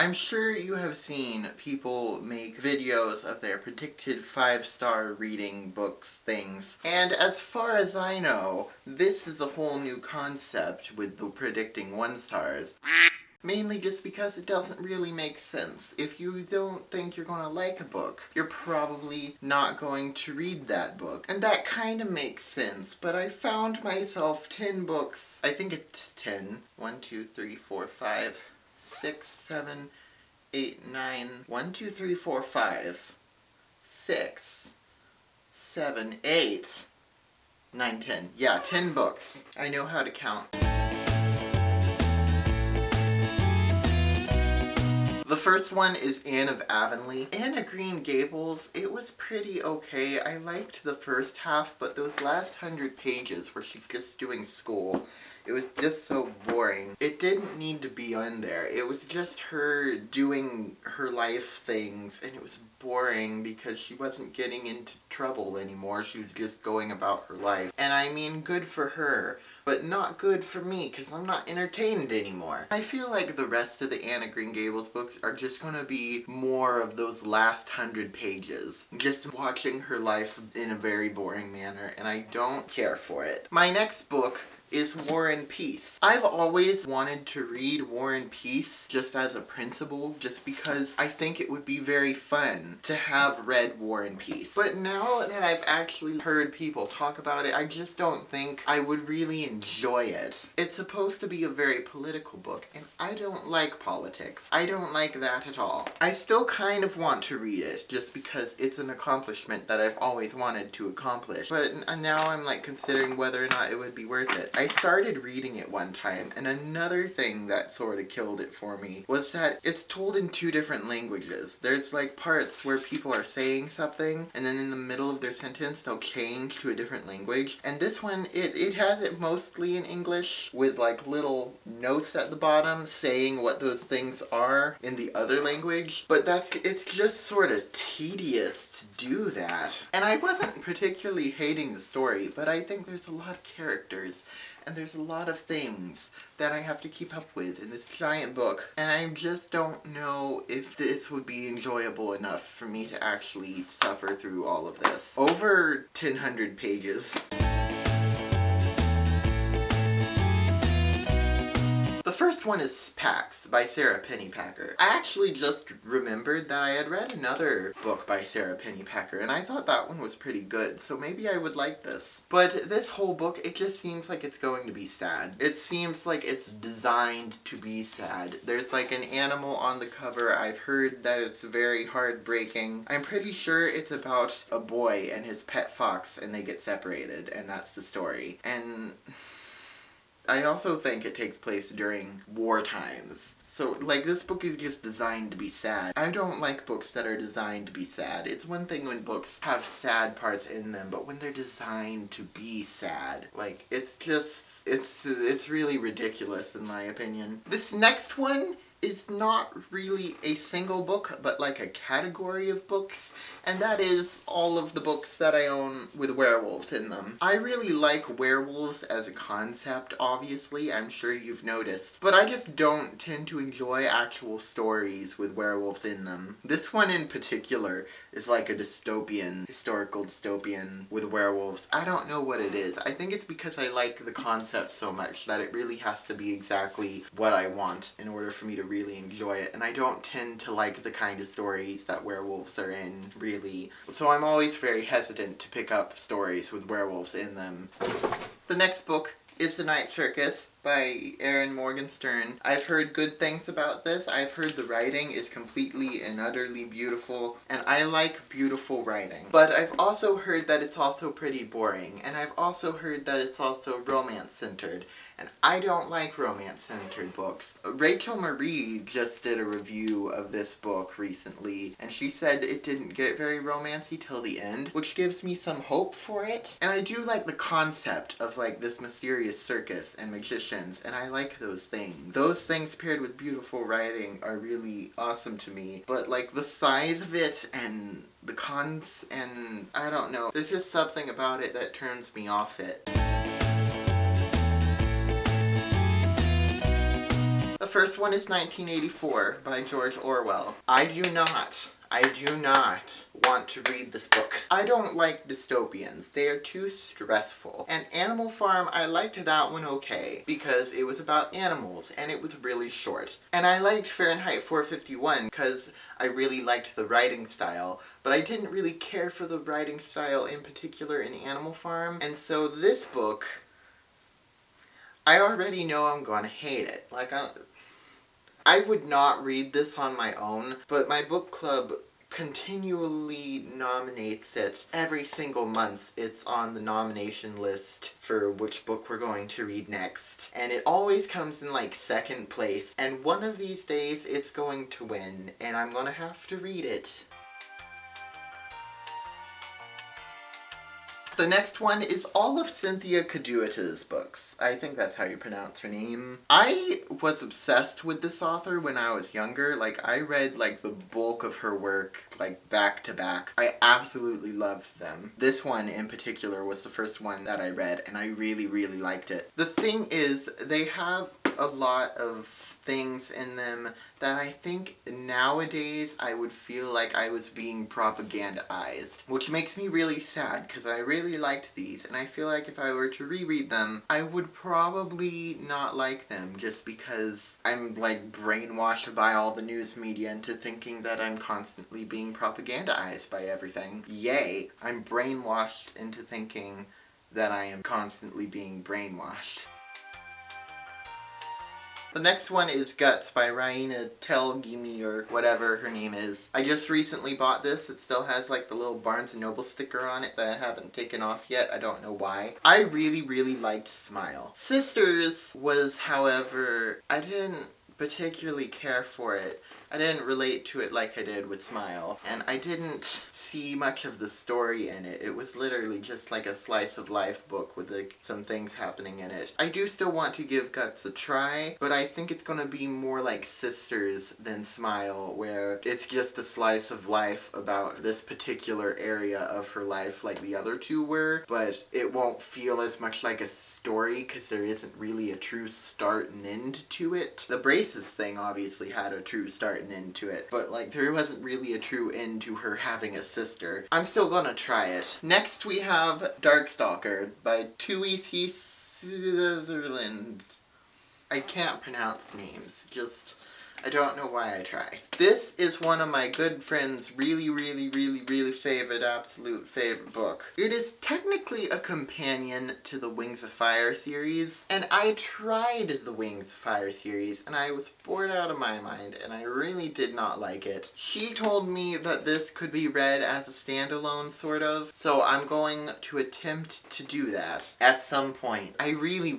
I'm sure you have seen people make videos of their predicted 5-star reading books things, and as far as I know, this is a whole new concept with the predicting 1 stars. Mainly just because it doesn't really make sense. If you don't think you're going to like a book, you're probably not going to read that book. And that kind of makes sense, but I found myself 10 books, I think it's 10, 1, 2, 3, 4, 5, 6, 7, 8, 9, 1, 2, 3, 4, 5, 6, 7, 8, 9, 10. Yeah, 10 books. I know how to count. The first one is Anne of Avonlea. Anne of Green Gables, it was pretty okay. I liked the first half, but those last 100 pages where she's just doing school, it was just so boring. It didn't need to be on there. It was just her doing her life things, and it was boring because she wasn't getting into trouble anymore. She was just going about her life. And I mean, good for her, but not good for me because I'm not entertained anymore. I feel like the rest of the Anne of Green Gables books are just gonna be more of those last 100 pages. Just watching her life in a very boring manner, and I don't care for it. My next book is War and Peace. I've always wanted to read War and Peace just as a principle, just because I think it would be very fun to have read War and Peace. But now that I've actually heard people talk about it, I just don't think I would really enjoy it. It's supposed to be a very political book, and I don't like politics. I don't like that at all. I still kind of want to read it, just because it's an accomplishment that I've always wanted to accomplish. But now I'm like considering whether or not it would be worth it. I started reading it one time, and another thing that sort of killed it for me was that it's told in 2 different languages. There's like parts where people are saying something, and then in the middle of their sentence they'll change to a different language. And this one, it has it mostly in English with like little notes at the bottom saying what those things are in the other language. But it's just sort of tedious to do that. And I wasn't particularly hating the story, but I think there's a lot of characters and there's a lot of things that I have to keep up with in this giant book, and I just don't know if this would be enjoyable enough for me to actually suffer through all of this. Over 1,000 pages. The first one is Pax by Sarah Pennypacker. I actually just remembered that I had read another book by Sarah Pennypacker, and I thought that one was pretty good, so maybe I would like this. But this whole book, it just seems like it's going to be sad. It seems like it's designed to be sad. There's like an animal on the cover. I've heard that it's very heartbreaking. I'm pretty sure it's about a boy and his pet fox, and they get separated, and that's the story. And I also think it takes place during war times. So, like, this book is just designed to be sad. I don't like books that are designed to be sad. It's one thing when books have sad parts in them, but when they're designed to be sad, like, it's just, it's really ridiculous in my opinion. This next one is not really a single book, but like a category of books, and that is all of the books that I own with werewolves in them. I really like werewolves as a concept, obviously, I'm sure you've noticed, but I just don't tend to enjoy actual stories with werewolves in them. This one in particular is like a dystopian, historical dystopian with werewolves. I don't know what it is. I think it's because I like the concept so much that it really has to be exactly what I want in order for me to really enjoy it, and I don't tend to like the kind of stories that werewolves are in, really. So I'm always very hesitant to pick up stories with werewolves in them. The next book is The Night Circus by Erin Morgenstern. I've heard good things about this. I've heard the writing is completely and utterly beautiful, and I like beautiful writing. But I've also heard that it's also pretty boring, and I've also heard that it's also romance-centered, and I don't like romance-centered books. Rachel Marie just did a review of this book recently, and she said it didn't get very romancy till the end, which gives me some hope for it. And I do like the concept of like this mysterious circus and magicians, and I like those things. Those things paired with beautiful writing are really awesome to me, but like the size of it and the cons, and I don't know, there's just something about it that turns me off it. The first one is 1984 by George Orwell. I do not want to read this book. I don't like dystopians. They are too stressful. And Animal Farm, I liked that one okay, because it was about animals, and it was really short. And I liked Fahrenheit 451, because I really liked the writing style, but I didn't really care for the writing style in particular in Animal Farm. And so this book, I already know I'm gonna hate it. Like, I would not read this on my own, but my book club continually nominates it. Every single month it's on the nomination list for which book we're going to read next. And it always comes in like second place. And one of these days it's going to win, and I'm gonna have to read it. The next one is all of Cynthia Cadueta's books. I think that's how you pronounce her name. I was obsessed with this author when I was younger. Like, I read, like, the bulk of her work, like, back to back. I absolutely loved them. This one, in particular, was the first one that I read, and I really, really liked it. The thing is, they have a lot of things in them that I think nowadays I would feel like I was being propagandized, which makes me really sad because I really liked these, and I feel like if I were to reread them, I would probably not like them just because I'm like brainwashed by all the news media into thinking that I'm constantly being propagandized by everything. Yay, I'm brainwashed into thinking that I am constantly being brainwashed. The next one is Guts by Raina Telgimi, or whatever her name is. I just recently bought this. It still has like the little Barnes & Noble sticker on it that I haven't taken off yet. I don't know why. I really, really liked Smile. Sisters was, however, I didn't particularly care for it. I didn't relate to it like I did with Smile, and I didn't see much of the story in it. It was literally just like a slice of life book with like some things happening in it. I do still want to give Guts a try, but I think it's gonna be more like Sisters than Smile, where it's just a slice of life about this particular area of her life like the other two were, but it won't feel as much like a story because there isn't really a true start and end to it. The Braces thing obviously had a true start and end to it, but like there wasn't really a true end to her having a sister. I'm still gonna try it. Next we have Darkstalker by Tui T. Sutherland. I can't pronounce names, just I don't know why I try. This is one of my good friend's really favorite, absolute favorite book. It is technically a companion to the Wings of Fire series, and I tried the Wings of Fire series, and I was bored out of my mind, and I really did not like it. She told me that this could be read as a standalone, sort of, so I'm going to attempt to do that at some point. I really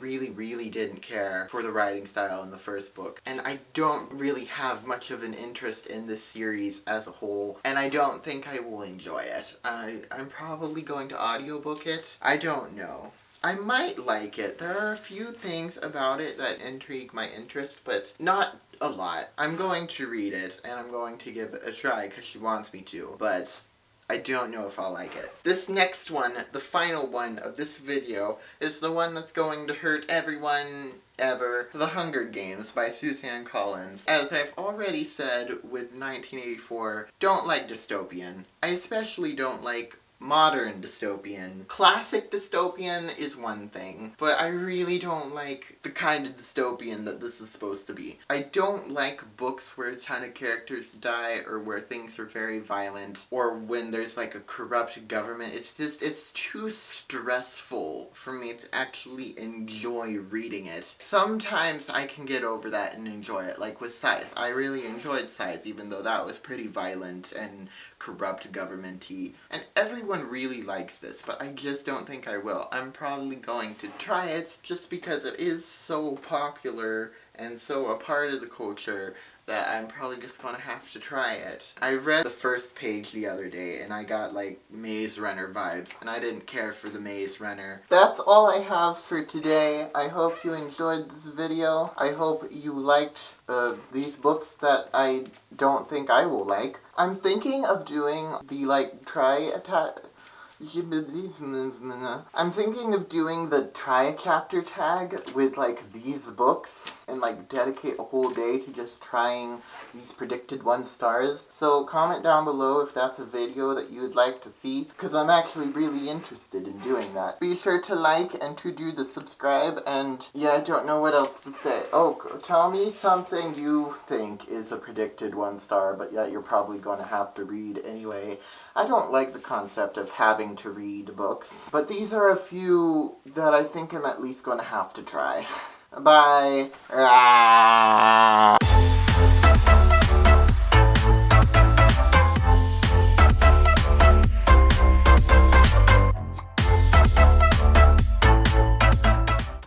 didn't care for the writing style in the first book, and I don't really have much of an interest in this series as a whole, and I don't think I will enjoy it. I'm probably going to audiobook it. I don't know. I might like it. There are a few things about it that intrigue my interest, but not a lot. I'm going to read it, and I'm going to give it a try because she wants me to, but I don't know if I'll like it. This next one, the final one of this video, is the one that's going to hurt everyone ever. The Hunger Games by Suzanne Collins. As I've already said with 1984, don't like dystopian. I especially don't like modern dystopian. Classic dystopian is one thing, but I really don't like the kind of dystopian that this is supposed to be. I don't like books where a ton of characters die, or where things are very violent, or when there's like a corrupt government. It's just, it's too stressful for me to actually enjoy reading it. Sometimes I can get over that and enjoy it, like with Scythe. I really enjoyed Scythe, even though that was pretty violent and corrupt government-y. And everyone really likes this, but I just don't think I will. I'm probably going to try it just because it is so popular and so a part of the culture that I'm probably just gonna have to try it. I read the first page the other day and I got like Maze Runner vibes, and I didn't care for the Maze Runner. That's all I have for today. I hope you enjoyed this video. I hope you liked these books that I don't think I will like. I'm thinking of doing the like I'm thinking of doing the try a chapter tag with like these books and like dedicate a whole day to just trying these predicted 1-stars. So comment down below if that's a video that you would like to see, because I'm actually really interested in doing that. Be sure to like and to do the subscribe, and yeah, I don't know what else to say. Oh, tell me something you think is a predicted 1-star, but yeah, you're probably going to have to read anyway. I don't like the concept of having to read books, but these are a few that I think I'm at least going to have to try. Bye.